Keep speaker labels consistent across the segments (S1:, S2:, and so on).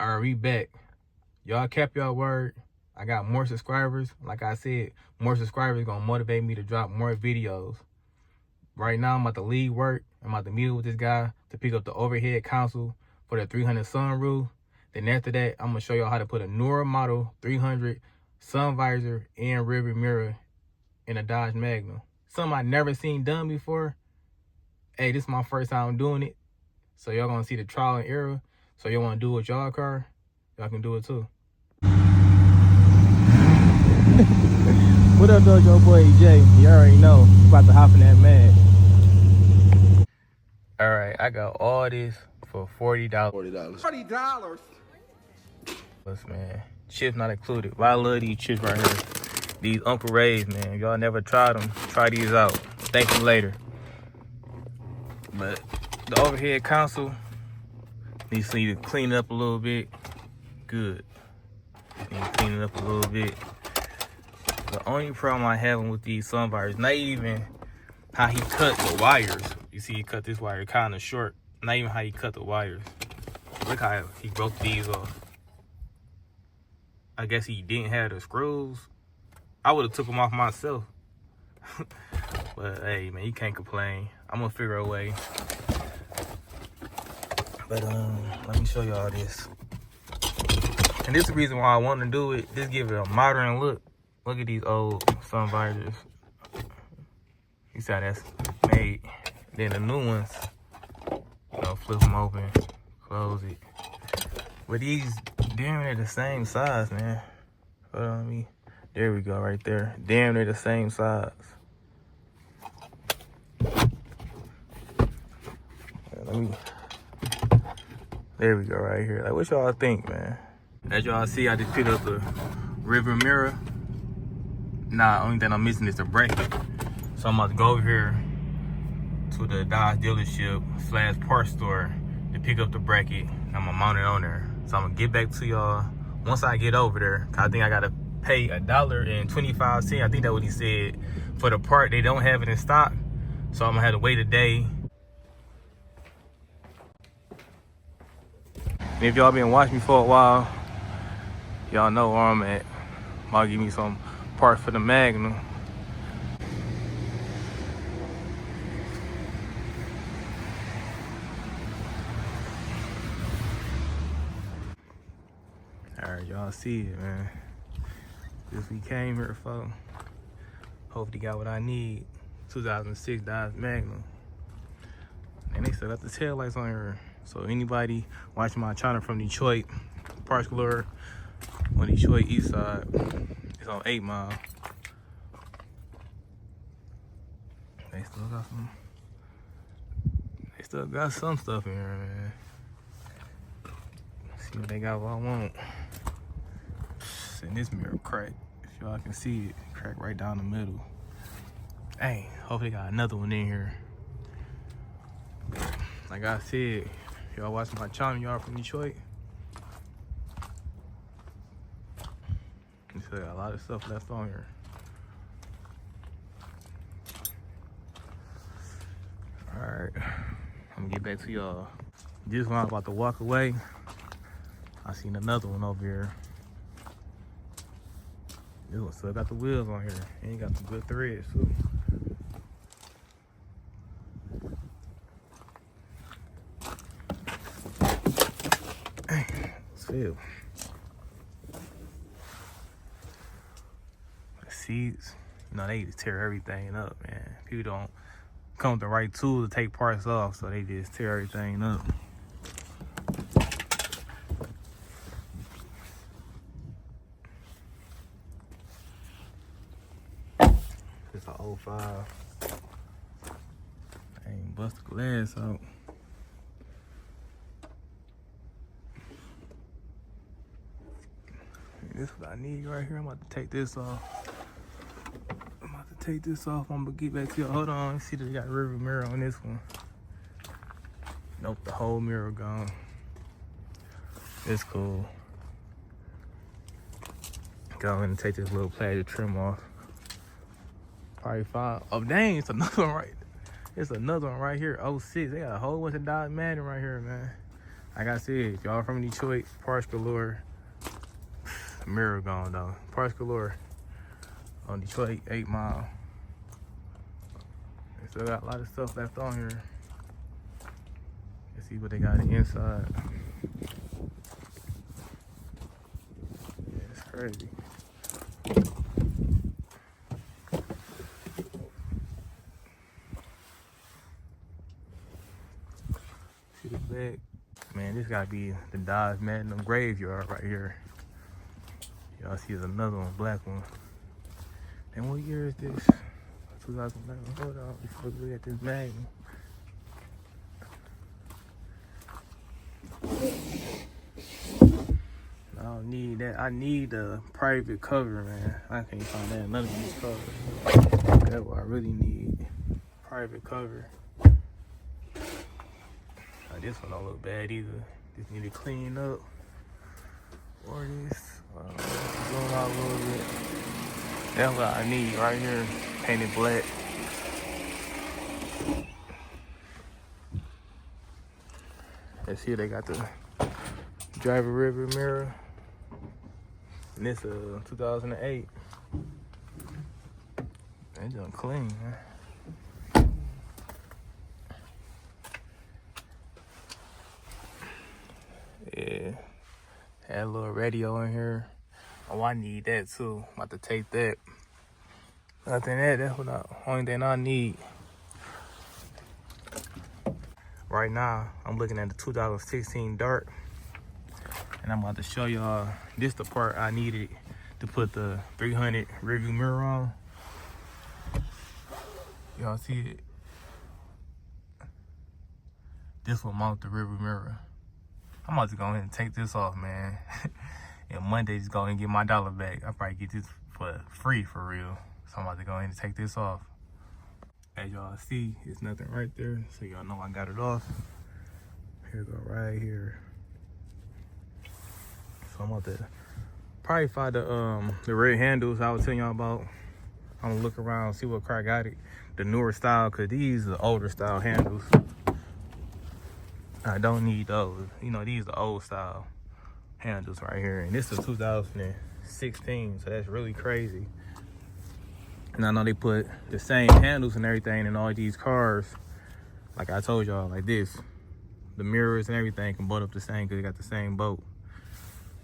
S1: Alright, we back. Y'all kept y'all word. I got more subscribers. Like I said, more subscribers gonna motivate me to drop more videos. Right now, I'm about to leave work. I'm about to meet with this guy to pick up the overhead console for the 300 sunroof. Then after that, I'm gonna show y'all how to put a newer model 300 sun visor and rearview mirror in a Dodge Magnum. Something I never seen done before. Hey, this is my first time doing it. So y'all gonna see the trial and error. So y'all wanna do it with y'all car, y'all can do it too. What up though, your boy Jay? You already know, I'm about to hop in that mag. Alright, I got all this for $40.
S2: $40.
S1: Man, chips not included. But I love these chips right here. These Uncle Ray's, man. If y'all never tried them, try these out. Thank them later. But the overhead console needs to clean it up a little bit. Good. Need to clean it up a little bit. The only problem I have with these sun visors, not even how he cut the wires. You see, he cut this wire kind of short. Not even how he cut the wires. Look how he broke these off. I guess he didn't have the screws. I would have took them off myself. But hey, man, you can't complain. I'm gonna figure a way. But let me show y'all this. And this is the reason why I want to do it. Just give it a modern look. Look at these old sun visors. You see how that's made. Then the new ones, you know, flip them open, close it. But these damn near the same size, man. Hold on me. There we go, right there. Damn near the same size. There we go, right here. Like, what y'all think, man? As y'all see, I just picked up the Rearview mirror. Nah, only thing I'm missing is the bracket. So I'm about to go over here to the Dodge dealership / parts store to pick up the bracket. I'm gonna mount it on there. So I'm gonna get back to y'all once I get over there. I think I gotta pay $1.25. I think that's what he said for the part. They don't have it in stock, so I'm gonna have to wait a day. And if y'all been watching me for a while, y'all know where I'm at. I'll give me some parts for the Magnum. Alright, y'all see it, man. This we came here for. Hopefully got what I need. 2006 Dodge Magnum. And they still got the tail lights on here. So anybody watching my channel from Detroit, Parts Galore on Detroit East Side, it's on 8 Mile. They still got some stuff in here, man. See what they got what I want. And this mirror cracked. If y'all can see it, cracked right down the middle. Dang, hopefully they got another one in here. Like I said, y'all watching my channel, y'all from Detroit. You still got a lot of stuff left on here. Alright, I'm gonna get back to y'all. Just when I'm about to walk away, I seen another one over here. This one still got the wheels on here. And you got some good threads too. Let's feel. The seats, you know, they just tear everything up, man. People don't come with the right tool to take parts off, so they just tear everything up. It's an 05. I ain't bust the glass out. This is what I need right here. I'm about to take this off. I'm gonna get back to you. Hold on. See that they got a rearview mirror on this one. Nope, the whole mirror gone. It's cool. Go ahead and take this little plastic trim off. Probably 5. Oh dang, it's another one right. It's another one right here. 06. They got a whole bunch of Dodge Magnum right here, man. Like I said, if y'all from Detroit, parts galore. Mirror gone though. Parts galore on Detroit 8 Mile. They still got a lot of stuff left on here. Let's see what they got inside. Yeah, it's crazy. See the back. Man, this gotta be the Dodge Magnum graveyard right here. Y'all see there's another one, black one. And what year is this? 2011. Hold on, before we look at this Magnum. I don't need that. I need a private cover, man. I can't find that in none of these covers. That's what I really need. Private cover. This one don't look bad either. Just need to clean up. Or this. Zoom out a little bit. That's what I need right here. Painted black. Let's see, they got the driver rearview mirror. And this 2008. They done clean, man. Yeah, had a little radio in here. Oh, I need that too. I'm about to take that. Other than that, that's what only thing I need. Right now, I'm looking at the 2016 Dart. And I'm about to show y'all this the part I needed to put the 300 rearview mirror on. Y'all see it? This will mount the rearview mirror. I'm about to go ahead and take this off, man. And Monday, just go ahead and get my dollar back. I'll probably get this for free, for real. So I'm about to go ahead and take this off. As y'all see, it's nothing right there. So y'all know I got it off. Here we go, right here. So I'm about to probably find the red handles I was telling y'all about. I'm gonna look around, see what car got it. The newer style, cause these are the older style handles. I don't need those. You know, these are the old style handles right here. And this is 2016, so that's really crazy. And I know they put the same handles and everything in all these cars. Like I told y'all, like this. The mirrors and everything can bolt up the same because they got the same bolt.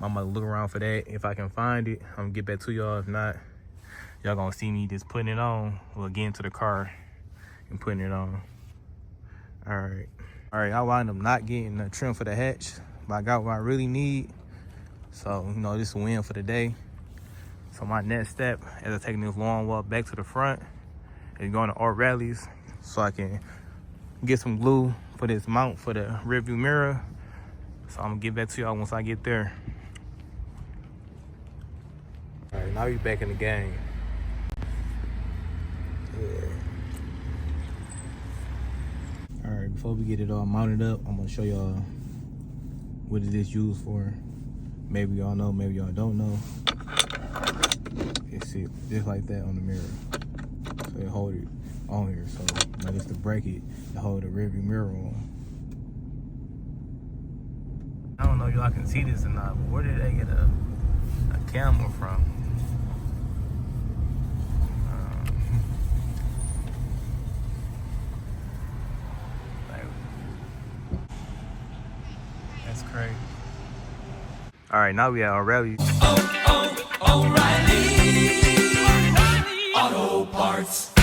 S1: I'm gonna look around for that. If I can find it, I'm gonna get back to y'all. If not, y'all gonna see me just putting it on. We'll get into the car and putting it on. All right, I wound up not getting the trim for the hatch, but I got what I really need. So, you know, this is a win for the day. So my next step, as I'm taking this long walk back to the front, is going to Art Rallies so I can get some glue for this mount for the rearview mirror. So I'm gonna get back to y'all once I get there. All right, now we back in the game. Yeah. All right, before we get it all mounted up, I'm gonna show y'all what is this used for. Maybe y'all know, maybe y'all don't know. It's just like that on the mirror. So it hold it on here. So now just to break it, to hold the rearview mirror on. I don't know if y'all can see this or not, but where did they get a camera from? That's crazy. All right, now we at O'Reilly. O'Reilly Auto Parts.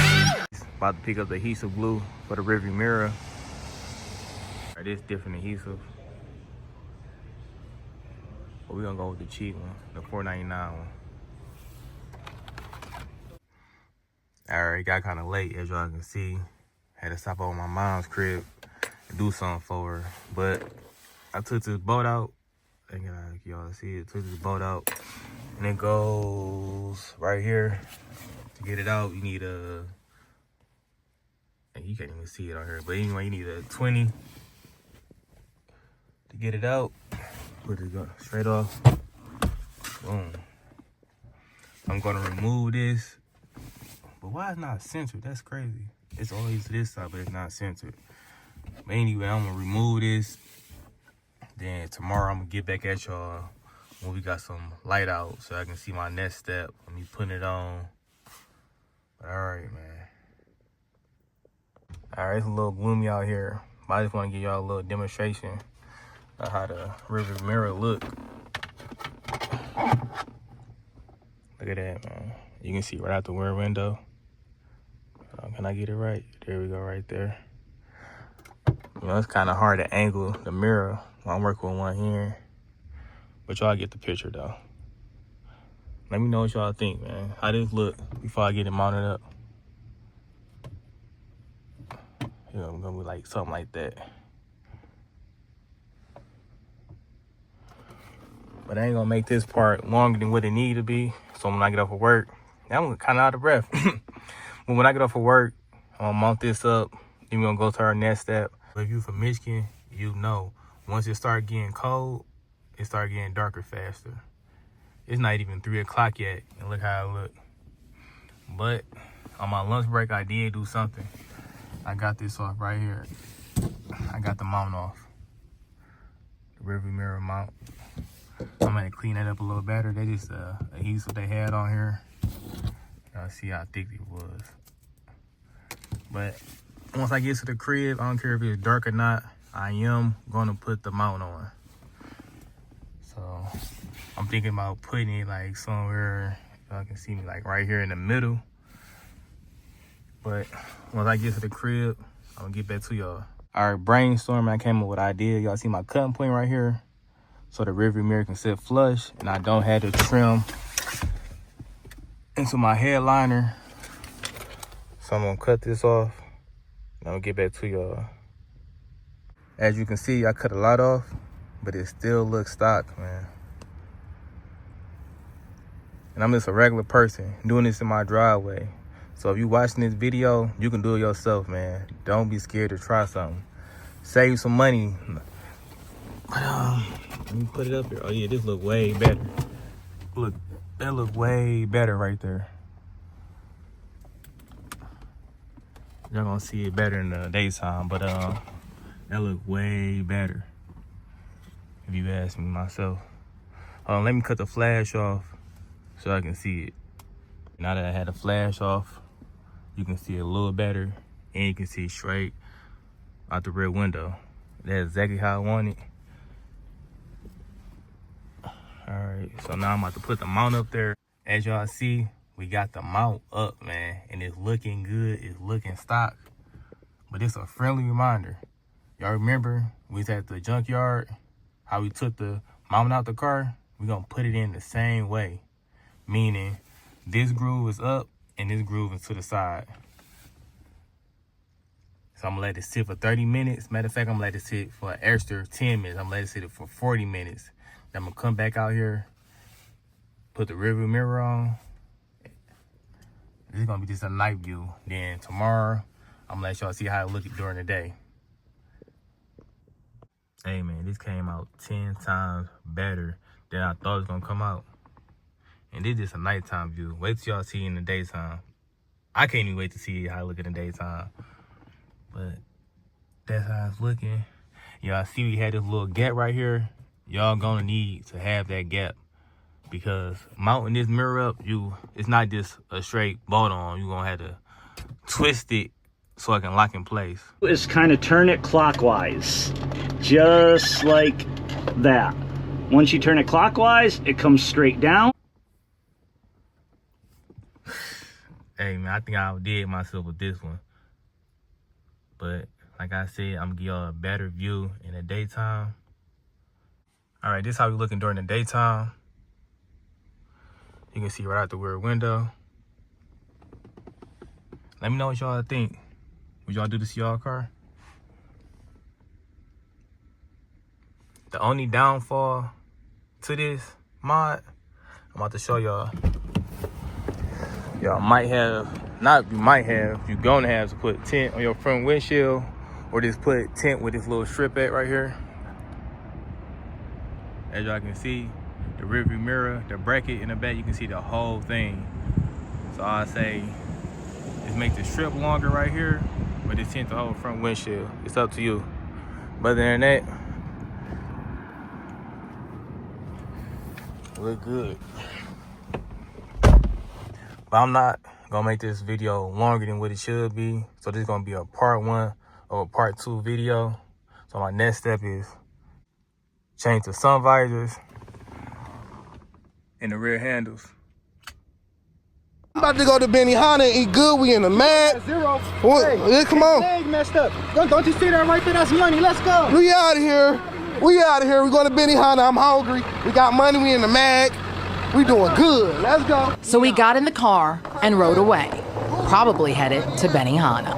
S1: About to pick up the adhesive glue for the rearview mirror. All right, this different adhesive. But we're gonna go with the cheap one, the $4.99 one. All right, got kind of late, as y'all can see. Had to stop over my mom's crib and do something for her. But I took this boat out. I think y'all see it. Took this boat out, and it goes right here. To get it out, you need a. And you can't even see it on here, but anyway, you need a 20 to get it out. Put it straight off. Boom. I'm gonna remove this. But why it's not centered? That's crazy. It's always this side, but it's not centered. But anyway, I'm gonna remove this. Then tomorrow I'm gonna get back at y'all when we got some light out so I can see my next step. Me putting it on. But all right, man. All right, it's a little gloomy out here, but I just want to give y'all a little demonstration of how the rearview mirror look. Look at that, man. You can see right out the rear window. Can I get it right? There we go, right there. You know, it's kind of hard to angle the mirror when I'm working with one here. But y'all get the picture, though. Let me know what y'all think, man. How this look before I get it mounted up. You know, it's gonna be like something like that. But I ain't gonna make this part longer than what it need to be. So when I get off of work, I'm kind of out of breath. But when I get off of work, I'm gonna mount this up. Then we're gonna go to our next step. If you from Michigan, you know, once it start getting cold, it start getting darker faster. It's not even 3 o'clock yet, and look how it look. But on my lunch break, I did do something. I got this off right here. I got the mount off. The rearview mirror mount. I'm gonna clean that up a little better. They just adhesive they had on here. Y'all see how thick it was. But once I get to the crib, I don't care if it's dark or not, I am gonna put the mount on. So I'm thinking about putting it like somewhere, y'all can see me like right here in the middle. But once I get to the crib, I'm gonna get back to y'all. All right, brainstorming, I came up with an idea. Y'all see my cutting point right here? So the rearview mirror can sit flush and I don't have to trim into my headliner. So I'm gonna cut this off and I'm gonna get back to y'all. As you can see, I cut a lot off, but it still looks stock, man. And I'm just a regular person doing this in my driveway. So if you watching this video, you can do it yourself, man. Don't be scared to try something. Save some money. But let me put it up here. Oh yeah, this look way better. Look, that look way better right there. Y'all gonna see it better in the daytime, but that look way better. If you ask me myself. Let me cut the flash off so I can see it. Now that I had the flash off, you can see it a little better, and you can see straight out the rear window. That's exactly how I want it. All right, so now I'm about to put the mount up there. As y'all see, we got the mount up, man, and it's looking good. It's looking stock, but it's a friendly reminder. Y'all remember we was at the junkyard, how we took the mount out the car? We're gonna put it in the same way, meaning this groove is up and this groove is to the side. So I'm gonna let it sit for 30 minutes. Matter of fact, I'm gonna let it sit for an extra 10 minutes. I'm gonna let it sit for 40 minutes. Then I'm gonna come back out here, put the rearview mirror on. This is gonna be just a night view. Then tomorrow, I'm gonna let y'all see how it looks during the day. Hey man, this came out 10 times better than I thought it was gonna come out. And this is just a nighttime view. Wait till y'all see it in the daytime. I can't even wait to see how it look in the daytime. But that's how it's looking. Y'all see we had this little gap right here. Y'all gonna need to have that gap, because mounting this mirror up, it's not just a straight bolt on. You're gonna have to twist it so I can lock in place.
S3: Is kind of turn it clockwise, just like that. Once you turn it clockwise, it comes straight down.
S1: Hey man, I think I outdid myself with this one. But like I said, I'm gonna give y'all a better view in the daytime. All right, this is how we looking during the daytime. You can see right out the rear window. Let me know what y'all think. Would y'all do this to y'all car? The only downfall to this mod, I'm about to show y'all. Y'all might have, not you might have, you're gonna have to put tint on your front windshield, or just put tint with this little strip at right here. As y'all can see, the rearview mirror, the bracket in the back, you can see the whole thing. So I say, just make the strip longer right here, but just tint the whole front windshield. It's up to you. But other than that, Look good. But I'm not gonna make this video longer than what it should be. So this is gonna be a part 1 or a part 2 video. So my next step is change the sun visors and the rear handles.
S4: I'm about to go to Benihana and eat good. We in the Mag.
S5: Zero.
S4: What? Yeah, come on.
S5: Leg messed up. Don't you see that right there? That's money. Let's go.
S4: We out of here. We out of here. We going to Benihana. I'm hungry. We got money. We in the Mag. We doing good. Let's go.
S6: So we got in the car and rode away, probably headed to Benihana.